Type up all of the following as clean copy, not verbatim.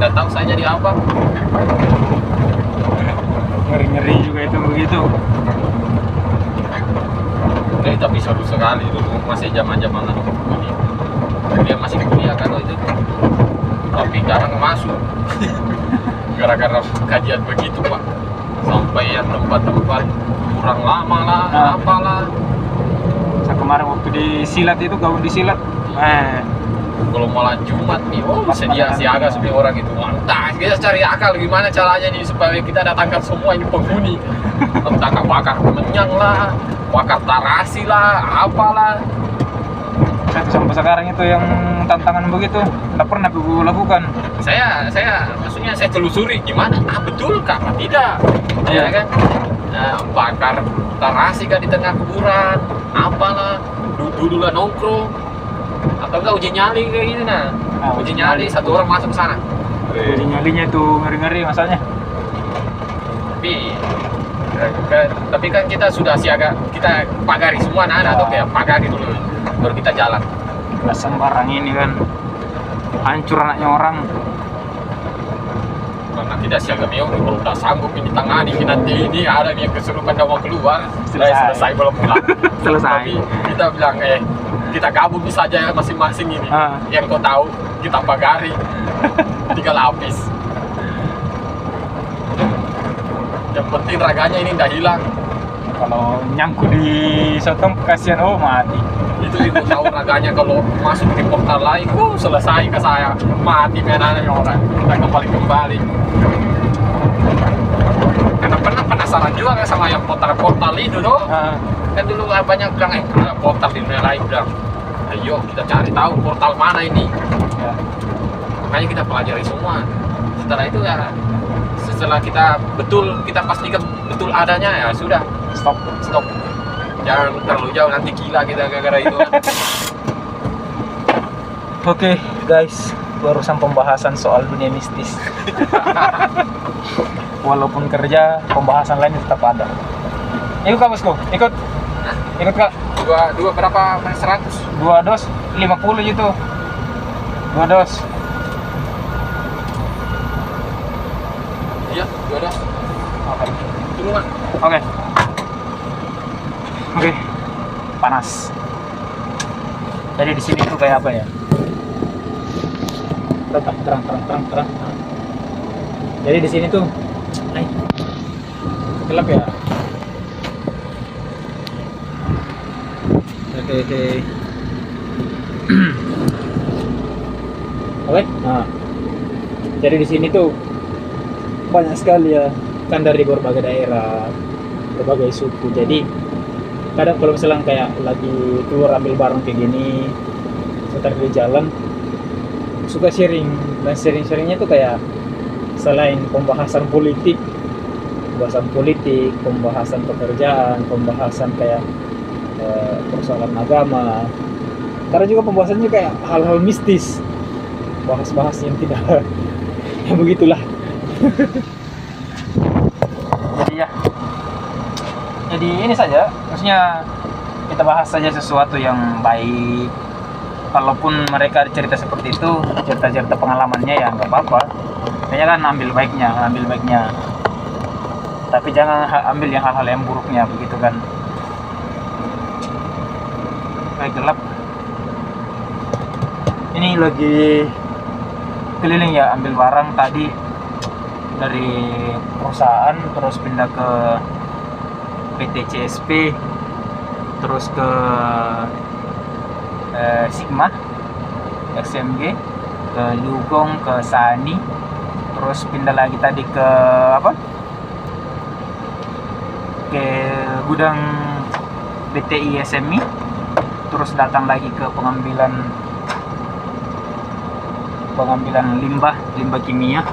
nggak tahu saya jadi apa. Ngeri-ngeri juga itu begitu. Tapi seru sekali dulu masih zaman-zaman kuliah. Dia masih kuliah kan itu. Tapi jarang masuk. Gara-gara kajian begitu Pak. Sampai yang tempat-tempat kurang lama lah, apalah. Saya kemarin waktu di silat itu, gabung di silat. Kalau malam Jumat nih, sedia siaga sebenarnya orang itu. Mantap, kita cari akal gimana caranya nih supaya kita datangkan semua ini penghuni. Entah bakar kemenyang lah, bakar tarasi lah, apalah. Sampai sekarang itu yang tantangan begitu nggak pernah aku lakukan. Saya maksudnya saya telusuri gimana, betul kah apa tidak, ya kan? Bakar tarasi kan di tengah kuburan, apalah, duduk lah nongkrong, atau enggak uji nyali kayak gini uji nyali satu orang masuk ke sana. Uji nyalinya itu ngeri-ngeri masanya. Tapi kan kita sudah siaga, kita pagari semua atau kayak pagari dulu baru kita jalan. Nggak sembarang ini kan, hancur anaknya orang. Karena tidak siaga meong, kalau udah sanggup ini tangani nanti ini ada yang kesurupan gak mau keluar, selesai belum pulang. Selesai. Tapi kita bilang kita gabung saja masing-masing ini. Yang kau tahu kita pagari 3 lapis. Yang penting raganya ini tidak hilang. Kalau nyangkut di sotong kasihan, mati. Itu tahu raganya kalau masuk di portal lain, selesai ke saya, mati menananya orang. Kita kembali. Karena pernah penasaran juga kan sama yang portal itu tuh. Kan dulu banyak bilang ada portal di dunia lain, bilang ayo kita cari tahu portal mana ini. Makanya kita pelajari semua. Setelah itu setelah kita pastikan betul adanya, ya sudah stop. Jangan terlalu jauh, nanti gila kita gara-gara itu kan. Oke, guys, barusan pembahasan soal dunia mistis. Walaupun kerja, pembahasan lain tetap ada. Ikut Kak Bosku, ikut Kak. Dua berapa? 100? 2 dos 50 gitu. 2 dos. Iya, 2 dos. Tunggu Pak. Oke, panas. Jadi di sini tuh kayak apa ya? Terang. Jadi di sini tuh, gelap ya. Oke. Nah, jadi di sini tuh banyak sekali ya, kan dari berbagai daerah, berbagai suku. Jadi kadang kalau misalnya kayak lagi keluar ambil barang kayak gini, sekitar di jalan, suka sharing. Dan sharingnya tuh kayak selain pembahasan politik, pembahasan pekerjaan, pembahasan kayak persoalan agama, karena juga pembahasannya kayak hal-hal mistis, bahas yang tidak yang begitulah. Jadi ini saja, maksudnya kita bahas saja sesuatu yang baik. Kalaupun mereka cerita seperti itu, cerita pengalamannya, ya nggak apa-apa. Kayaknya kan ambil baiknya. Tapi jangan ambil yang hal-hal yang buruknya, begitu kan. Kayak gelap. Ini lagi keliling ya, ambil barang tadi dari perusahaan, terus pindah ke PT CSP, terus ke Sigma, XMG, ke Lugong, ke Sani, terus pindah lagi tadi ke ke gudang BTI SMI, terus datang lagi ke pengambilan limbah kimia,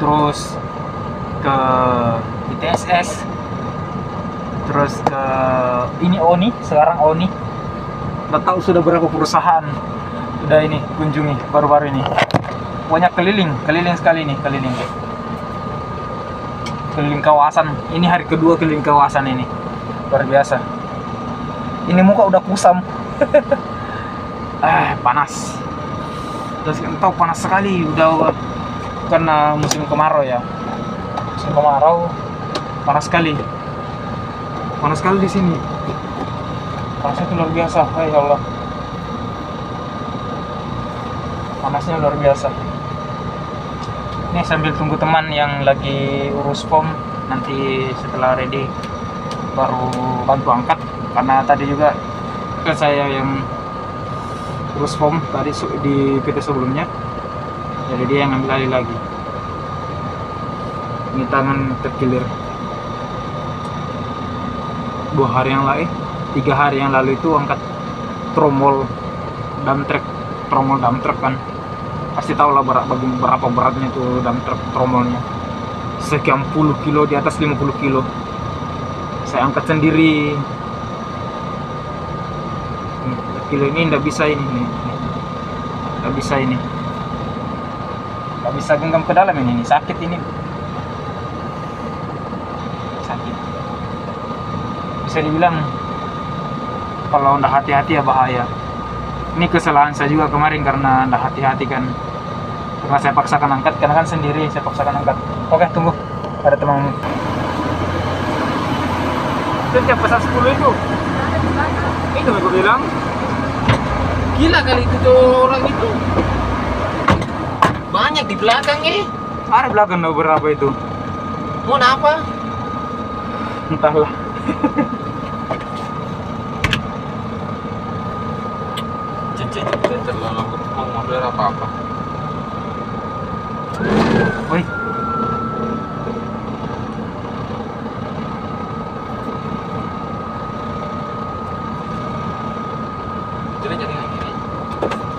terus ke ITSS, terus ke ini ONI, sekarang ONI. Nggak tahu sudah berapa perusahaan udah ini kunjungi baru-baru ini. Pokoknya keliling sekali nih, keliling kawasan. Ini hari kedua keliling kawasan ini, luar biasa. Ini muka udah kusam. Panas. Terus tahu panas sekali, udah karena musim kemarau ya. Musim kemarau panas sekali. Panas sekali di sini. Panasnya itu luar biasa. Ya Allah. Panasnya luar biasa. Ini sambil tunggu teman yang lagi urus form, nanti setelah ready baru bantu angkat, karena tadi juga ke saya yang urus form tadi di PT sebelumnya, jadi dia yang ambil alih lagi. Ini tangan terkilir 2 hari yang lalu, 3 hari yang lalu itu angkat tromol dump truck kan, pasti tahu lah berapa beratnya itu dump truck tromolnya, sekian puluh kilo, di atas 50 kilo. Saya angkat sendiri. Kilo ini nggak bisa ini, nggak bisa ini, nggak bisa genggam ke dalam ini sakit ini, sakit. Bisa dibilang kalau nggak hati-hati ya bahaya. Ini kesalahan saya juga kemarin karena nggak hati-hati kan, karena saya paksakan angkat, karena kan sendiri saya paksakan angkat. Oke, tunggu, ada teman. Itu tiap pesan 10 itu. Itu aku bilang. Gila kali itu tuh orang itu. Banyak di belakang ya. Ada belakang berapa itu? Mau apa? Entahlah. Cincin terlalu mau model apa-apa. Woi. Jadi kayak gini.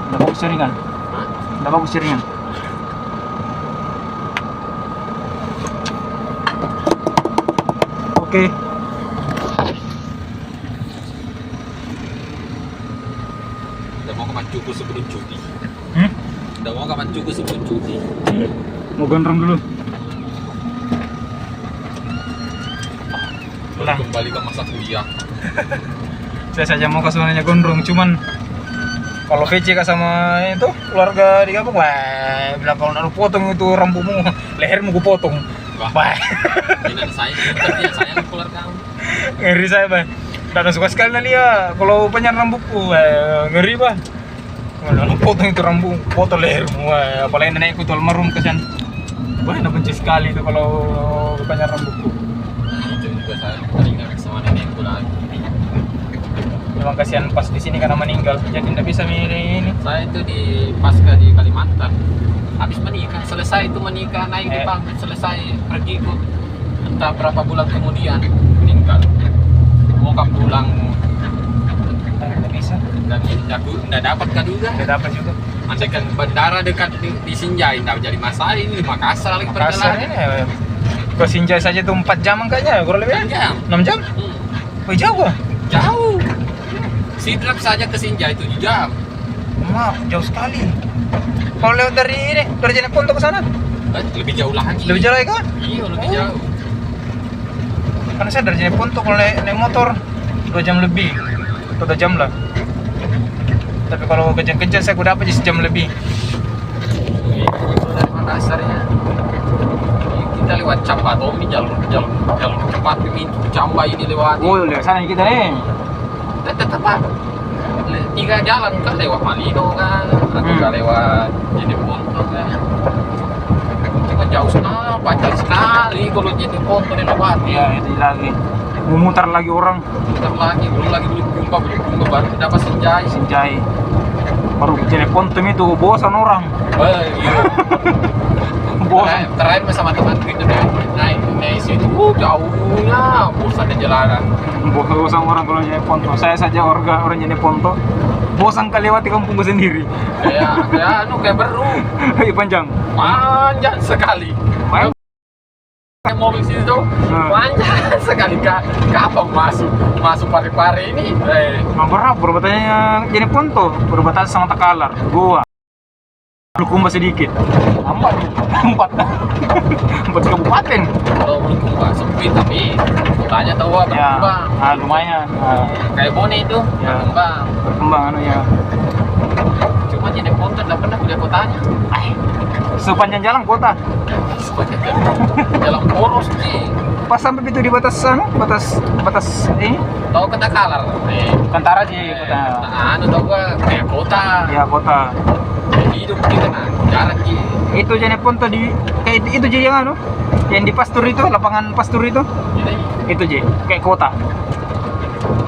Udah bagus jaringan. Hah? Udah bagus jaringan. Oke. Udah mau kapan cukup sebelum cuti. Hmm? Udah mau kapan cukup sebelum cuti. Mau gondrong dulu. Baru kembali ke masa kuliah. Saya saja mau ke sebenarnya gondrong, cuman kalau VC sama itu keluarga di kampung, wah bilang kalau nak potong itu rambutmu, lehermu ku potong. Wah. Dengan saya keluar kamu. Ngeri saya, Bang. Dan suka sekali nanti ya kalau penyan rambutku, ngeri, Bang. Kalau potong itu rambut, potong lehermu, apalagi nenekku tuh almarhum kesian. Wah, nak benci sekali itu kalau penyan rambutku. Itu juga saya teringat sama nenekku lagi. Memang kasihan pas di sini karena meninggal, jadi tidak bisa milih ini. Saya itu di pasca di Kalimantan. Habis menikah, selesai itu menikah, naik di panggung, selesai pergi ke entah berapa bulan kemudian meninggal. Mau pulang Tidak bisa. dan nggak dapat kan juga. Tidak dapat juga. Andai kan bandara dekat di Sinjai, nggak jadi masalah. Ini di Makassar lagi Makassar ini ke Sinjai saja tuh 4 jam angkanya, kurang lebih 6 jam. 6 jam? Wih, jauh, Bang. Jauh. Sidrap saja ke Sinjai 7 jam. Jauh sekali. Kalau lewat dari ini, dari Jeneponto ke sana, Lebih jauh lagi. lebih jauh lagi kan? Iya, lebih jauh. Karena saya dari Jeneponto kalau naik motor 2 jam lebih, atau 2 jam lah. Tapi kalau kencang-kencang saya udah dapat sejam lebih. Itu dari Makassar ya. Kita lewat Cambatomi, jalur cepat ini Camba ini lewat. Oh, lewat sana kita nih. Tetap apa? 3 jalan kan, lewat Malino kan, atau lewat Jeneponto kan. Cuma jauh sekali, panjang sekali kalau Jeneponto dilewati. Iya, itu lagi. Memutar lagi orang. Bentar lagi, belum jumpa baru dapat Sinjai. Sinjai. Baru Jeneponto itu bosan orang. Iya. Bosan. Terakhir sama teman itu naik situ, jauhnya bosan di jalanan. Bosan orang kalau Jeneponto. Saya saja orang Jeneponto. Bosan kali lewati kampungku sendiri. Kayak baru. Iya, panjang sekali. Kayak mobil situ panjang sekali, kapan masuk pare-pare ini. Berapa perbetannya Jeneponto? Perbatasan sama Takalar, Goa, Bulukumba sedikit. 4 kabupaten. Kalau Bulukumba sempit tapi kotanya tahu berkembang. Ya, lumayan. Kayak Bone itu Ya. berkembang. Berkembang ya. Cuma Jeneponto nggak pernah kuliah kotanya. Sepanjang jalan kota. Sepanjang jalan poros sih. Pas sampai itu di batas sana, batas ini. Tahu kata kalar. Kantara sih kota. Anu tahu gua kayak kota. Ya kota. Hidup kita nah, jarak sih. Itu Jeneponto di kayak itu jadi yang anu, yang di Pastur itu, lapangan Pastur itu. Jadi Itu je, kayak kota.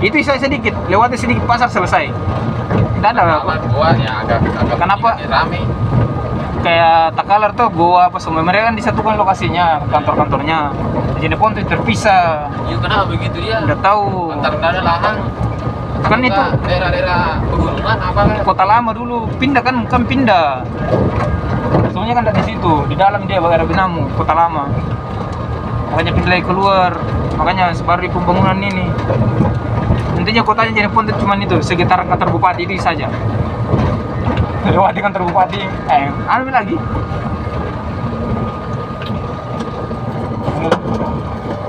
Itu saya sedikit, lewati sedikit pasar selesai. Tidak ada apa. kalar gua ya agak Kenapa? begini, rame. Kayak Takalar tuh gua apa semua mereka kan disatukan lokasinya, kantor-kantornya. Jeneponto terpisah. Iya kenapa begitu dia? Udah tahu. Antar nggak ada lahan. Kan itu daerah-daerah pegunungan apa kan? kota lama dulu, pindah kan pindah. Soalnya kan dari situ, di dalam dia Bagara Binamu, kota lama. Makanya pindah lagi keluar, makanya baru di pembangunan ini. Intinya kotanya Jeneponto cuma itu, sekitar kantor bupati itu saja. Lewat di kantor bupati, anu lagi.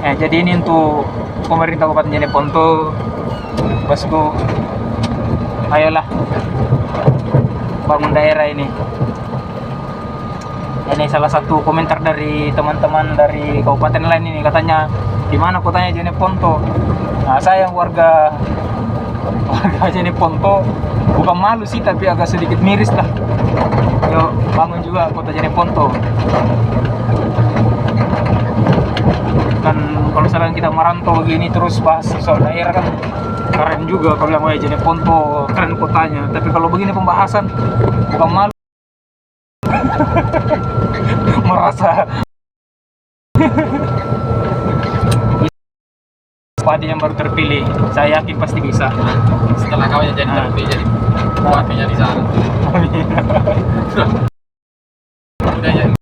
Jadi ini untuk pemerintah Kabupaten Jeneponto, bosku, ayolah bangun daerah ini. Ini salah satu komentar dari teman-teman dari kabupaten lain ini, katanya di mana kotanya Jeneponto. Nah, saya yang warga Jeneponto bukan malu sih, tapi agak sedikit miris lah. Yuk bangun juga kota Jeneponto. Kan kalau misalnya kita merantau begini terus bahas soal daerah kan keren juga kalau bilang Jeneponto keren kotanya, tapi kalau begini pembahasan bukan malu. Merasa padi yang baru terpilih, saya yakin pasti bisa. Setelah kau jadi terpilih jadi bupatinya di sana. Udah ya.